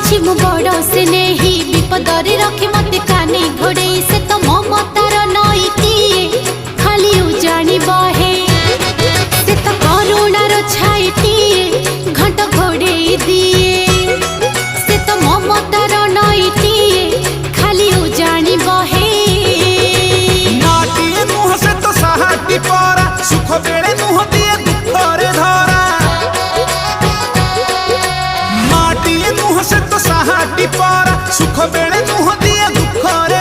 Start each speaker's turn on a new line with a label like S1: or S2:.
S1: अछि मो बड़ से नहीं विपदरे रखे मते काने घोड़े से तो ममतार नईती खाली उजाणी बहे से तो करुणार छाईती घंट घोड़े दिए से तो ममतार नईती खाली उजाणी बहे
S2: माटी मुह से तो सहाटी परा सुख बेड़े मुह दिए दुखरे धरा माटी मुह से तो सहाटी परा सुख बेड़े मुह दिए दुखरे